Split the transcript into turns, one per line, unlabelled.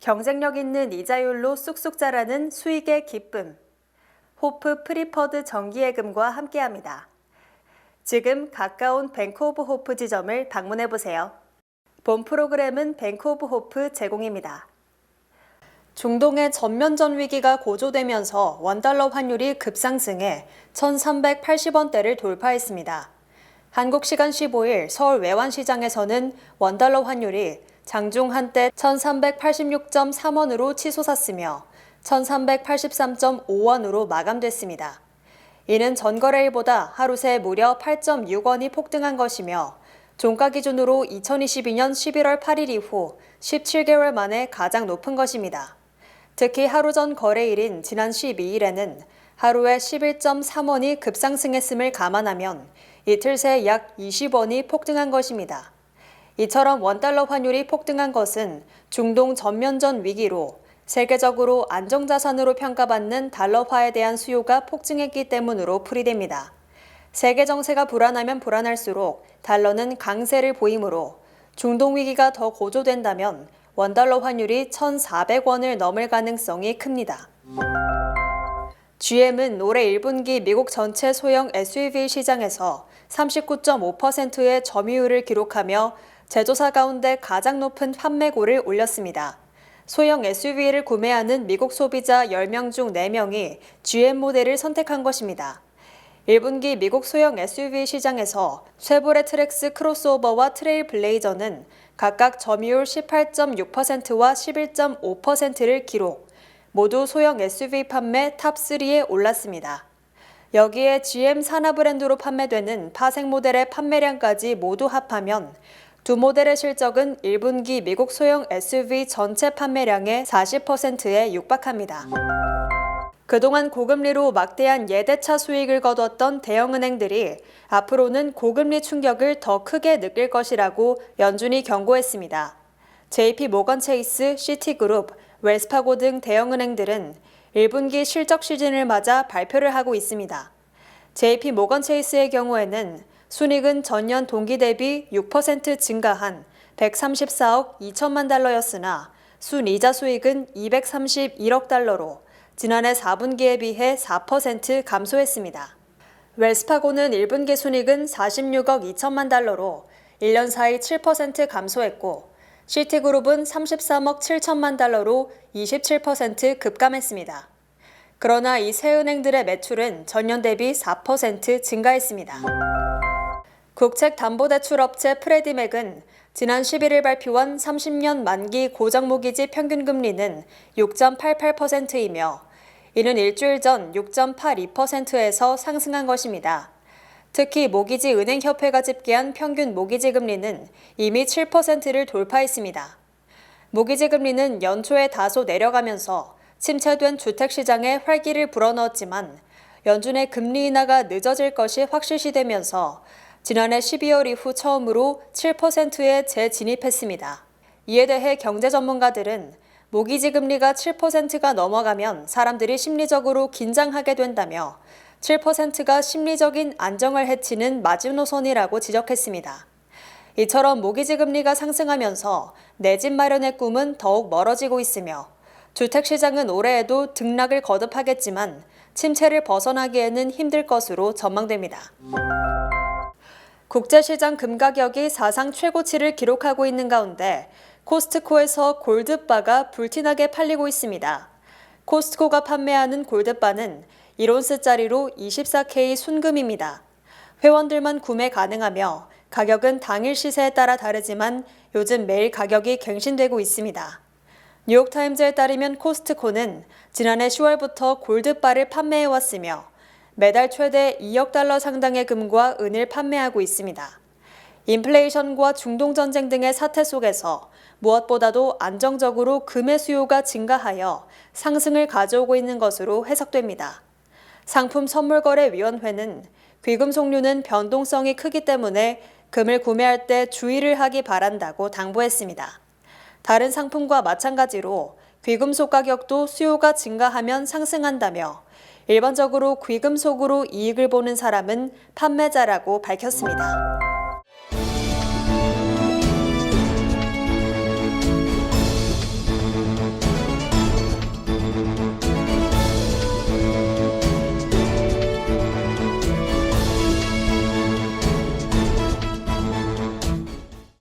경쟁력 있는 이자율로 쑥쑥 자라는 수익의 기쁨. 호프 프리퍼드 정기예금과 함께합니다. 지금 가까운 뱅크 오브 호프 지점을 방문해보세요. 본 프로그램은 뱅크 오브 호프 제공입니다. 중동의 전면전 위기가 고조되면서 원달러 환율이 급상승해 1,380원대를 돌파했습니다. 한국 시간 15일 서울 외환시장에서는 원달러 환율이 장중 한때 1,386.3원으로 치솟았으며 1,383.5원으로 마감됐습니다. 이는 전거래일보다 하루 새 무려 8.6원이 폭등한 것이며 종가 기준으로 2022년 11월 8일 이후 17개월 만에 가장 높은 것입니다. 특히 하루 전 거래일인 지난 12일에는 하루에 11.3원이 급상승했음을 감안하면 이틀 새 약 20원이 폭등한 것입니다. 이처럼 원달러 환율이 폭등한 것은 중동 전면전 위기로 세계적으로 안정자산으로 평가받는 달러화에 대한 수요가 폭증했기 때문으로 풀이됩니다. 세계 정세가 불안하면 불안할수록 달러는 강세를 보이므로 중동 위기가 더 고조된다면 원달러 환율이 1,400원을 넘을 가능성이 큽니다. GM은 올해 1분기 미국 전체 소형 SUV 시장에서 39.5%의 점유율을 기록하며 제조사 가운데 가장 높은 판매고를 올렸습니다. 소형 SUV를 구매하는 미국 소비자 10명 중 4명이 GM 모델을 선택한 것입니다. 1분기 미국 소형 SUV 시장에서 쉐보레 트렉스 크로스오버와 트레일 블레이저는 각각 점유율 18.6%와 11.5%를 기록, 모두 소형 SUV 판매 탑3에 올랐습니다. 여기에 GM 산하 브랜드로 판매되는 파생 모델의 판매량까지 모두 합하면 두 모델의 실적은 1분기 미국 소형 SUV 전체 판매량의 40%에 육박합니다. 그동안 고금리로 막대한 예대차 수익을 거뒀던 대형은행들이 앞으로는 고금리 충격을 더 크게 느낄 것이라고 연준이 경고했습니다. JP 모건 체이스, 시티그룹, 웰스파고 등 대형은행들은 1분기 실적 시즌을 맞아 발표를 하고 있습니다. JP 모건 체이스의 경우에는 순이익은 전년 동기 대비 6% 증가한 134억 2천만 달러였으나 순이자 수익은 231억 달러로 지난해 4분기에 비해 4% 감소했습니다. 웰스파고는 1분기 순이익은 46억 2천만 달러로 1년 사이 7% 감소했고 시티그룹은 33억 7천만 달러로 27% 급감했습니다. 그러나 이 세 은행들의 매출은 전년 대비 4% 증가했습니다. 국책담보대출업체 프레디맥은 지난 11일 발표한 30년 만기 고정모기지 평균금리는 6.88%이며 이는 일주일 전 6.82%에서 상승한 것입니다. 특히 모기지 은행협회가 집계한 평균 모기지 금리는 이미 7%를 돌파했습니다. 모기지 금리는 연초에 다소 내려가면서 침체된 주택시장에 활기를 불어넣었지만 연준의 금리 인하가 늦어질 것이 확실시되면서 지난해 12월 이후 처음으로 7%에 재진입했습니다. 이에 대해 경제 전문가들은 모기지 금리가 7%가 넘어가면 사람들이 심리적으로 긴장하게 된다며 7%가 심리적인 안정을 해치는 마지노선이라고 지적했습니다. 이처럼 모기지 금리가 상승하면서 내 집 마련의 꿈은 더욱 멀어지고 있으며 주택시장은 올해에도 등락을 거듭하겠지만 침체를 벗어나기에는 힘들 것으로 전망됩니다. 국제시장 금가격이 사상 최고치를 기록하고 있는 가운데 코스트코에서 골드바가 불티나게 팔리고 있습니다. 코스트코가 판매하는 골드바는 1온스짜리로 24K 순금입니다. 회원들만 구매 가능하며 가격은 당일 시세에 따라 다르지만 요즘 매일 가격이 갱신되고 있습니다. 뉴욕타임즈에 따르면 코스트코는 지난해 10월부터 골드바를 판매해왔으며 매달 최대 2억 달러 상당의 금과 은을 판매하고 있습니다. 인플레이션과 중동전쟁 등의 사태 속에서 무엇보다도 안정적으로 금의 수요가 증가하여 상승을 가져오고 있는 것으로 해석됩니다. 상품선물거래위원회는 귀금속류는 변동성이 크기 때문에 금을 구매할 때 주의를 하기 바란다고 당부했습니다. 다른 상품과 마찬가지로 귀금속 가격도 수요가 증가하면 상승한다며 일반적으로 귀금속으로 이익을 보는 사람은 판매자라고 밝혔습니다.